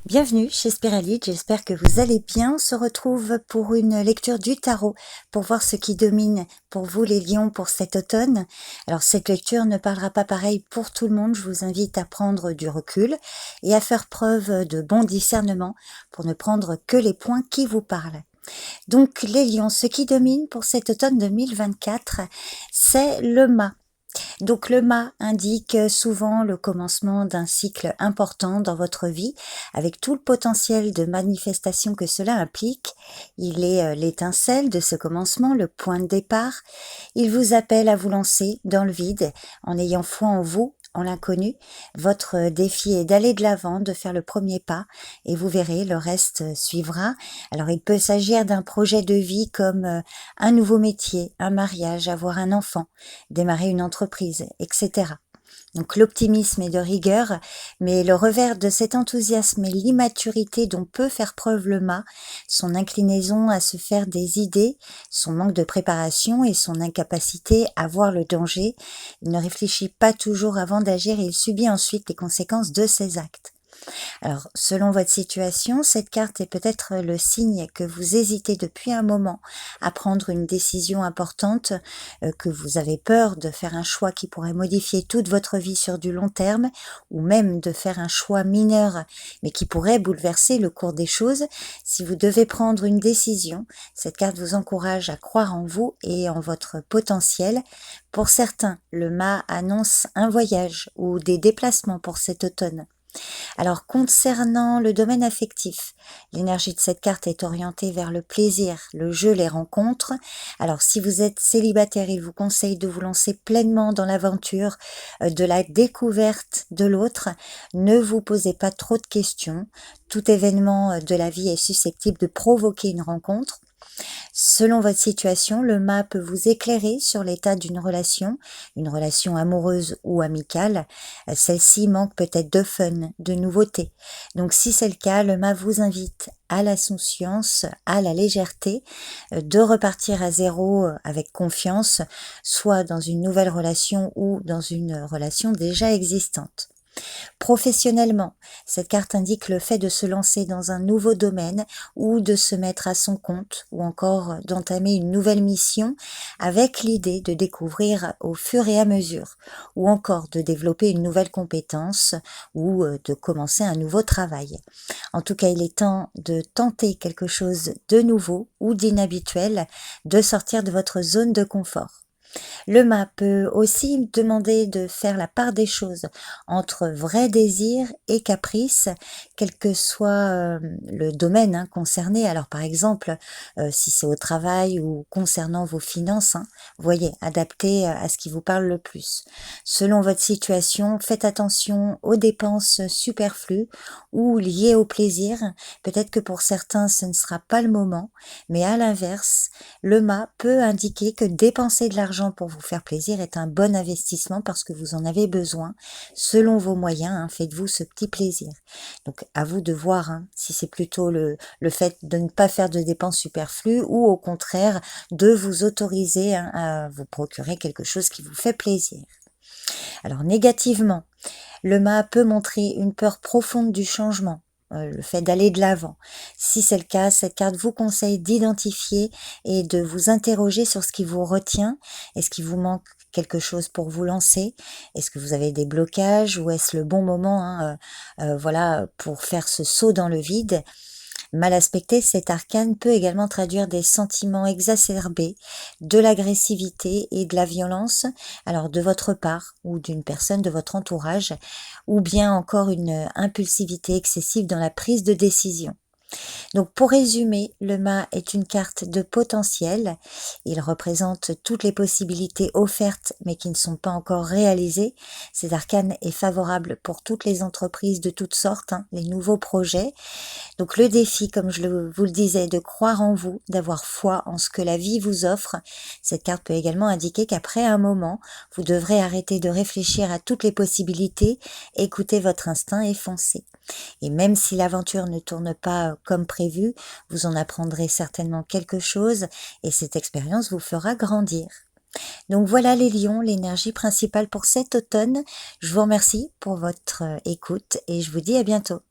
Bienvenue chez Spiralite, j'espère que vous allez bien. On se retrouve pour une lecture du tarot pour voir ce qui domine pour vous les lions pour cet automne. Alors cette lecture ne parlera pas pareil pour tout le monde, je vous invite à prendre du recul et à faire preuve de bon discernement pour ne prendre que les points qui vous parlent. Donc les lions, ce qui domine pour cet automne 2024, c'est le mât. Donc le mât indique souvent le commencement d'un cycle important dans votre vie, avec tout le potentiel de manifestation que cela implique. Il est l'étincelle de ce commencement, le point de départ. Il vous appelle à vous lancer dans le vide en ayant foi en vous, en l'inconnu. Votre défi est d'aller de l'avant, de faire le premier pas et vous verrez, le reste suivra. Alors il peut s'agir d'un projet de vie comme un nouveau métier, un mariage, avoir un enfant, démarrer une entreprise, etc. Donc l'optimisme est de rigueur, mais le revers de cet enthousiasme est l'immaturité dont peut faire preuve le mât, son inclinaison à se faire des idées, son manque de préparation et son incapacité à voir le danger. Il ne réfléchit pas toujours avant d'agir et il subit ensuite les conséquences de ses actes. Alors, selon votre situation, cette carte est peut-être le signe que vous hésitez depuis un moment à prendre une décision importante, que vous avez peur de faire un choix qui pourrait modifier toute votre vie sur du long terme, ou même de faire un choix mineur, mais qui pourrait bouleverser le cours des choses. Si vous devez prendre une décision, cette carte vous encourage à croire en vous et en votre potentiel. Pour certains, le mât annonce un voyage ou des déplacements pour cet automne. Alors concernant le domaine affectif, l'énergie de cette carte est orientée vers le plaisir, le jeu, les rencontres. Alors si vous êtes célibataire, il vous conseille de vous lancer pleinement dans l'aventure de la découverte de l'autre. Ne vous posez pas trop de questions. Tout événement de la vie est susceptible de provoquer une rencontre. Selon votre situation, le mât peut vous éclairer sur l'état d'une relation amoureuse ou amicale. Celle-ci manque peut-être de fun, de nouveauté. Donc si c'est le cas, le mât vous invite à l'insouciance, à la légèreté, de repartir à zéro avec confiance, soit dans une nouvelle relation ou dans une relation déjà existante. Professionnellement, cette carte indique le fait de se lancer dans un nouveau domaine ou de se mettre à son compte ou encore d'entamer une nouvelle mission avec l'idée de découvrir au fur et à mesure ou encore de développer une nouvelle compétence ou de commencer un nouveau travail. En tout cas, il est temps de tenter quelque chose de nouveau ou d'inhabituel, de sortir de votre zone de confort. Le mât peut aussi demander de faire la part des choses entre vrai désir et caprice, quel que soit le domaine concerné. Alors par exemple, si c'est au travail ou concernant vos finances, voyez, adaptez à ce qui vous parle le plus. Selon votre situation, faites attention aux dépenses superflues ou liées au plaisir. Peut-être que pour certains, ce ne sera pas le moment, mais à l'inverse, le mât peut indiquer que dépenser de l'argent pour vous faire plaisir est un bon investissement parce que vous en avez besoin. Selon vos moyens, faites-vous ce petit plaisir. Donc à vous de voir si c'est plutôt le fait de ne pas faire de dépenses superflues ou au contraire de vous autoriser à vous procurer quelque chose qui vous fait plaisir. Alors négativement, le mât peut montrer une peur profonde du changement, le fait d'aller de l'avant. Si c'est le cas, cette carte vous conseille d'identifier et de vous interroger sur ce qui vous retient. Est-ce qu'il vous manque quelque chose pour vous lancer? Est-ce que vous avez des blocages ou est-ce le bon moment voilà, pour faire ce saut dans le vide? Mal aspecté, cet arcane peut également traduire des sentiments exacerbés, de l'agressivité et de la violence, alors de votre part ou d'une personne de votre entourage, ou bien encore une impulsivité excessive dans la prise de décision. Donc pour résumer, le mât est une carte de potentiel. Il représente toutes les possibilités offertes mais qui ne sont pas encore réalisées. Cet arcane est favorable pour toutes les entreprises de toutes sortes, les nouveaux projets. Donc le défi, comme vous le disais, de croire en vous, d'avoir foi en ce que la vie vous offre. Cette carte peut également indiquer qu'après un moment, vous devrez arrêter de réfléchir à toutes les possibilités, écouter votre instinct et foncer. Et même si l'aventure ne tourne pas comme prévu, vous en apprendrez certainement quelque chose et cette expérience vous fera grandir. Donc voilà les lions, l'énergie principale pour cet automne. Je vous remercie pour votre écoute et je vous dis à bientôt.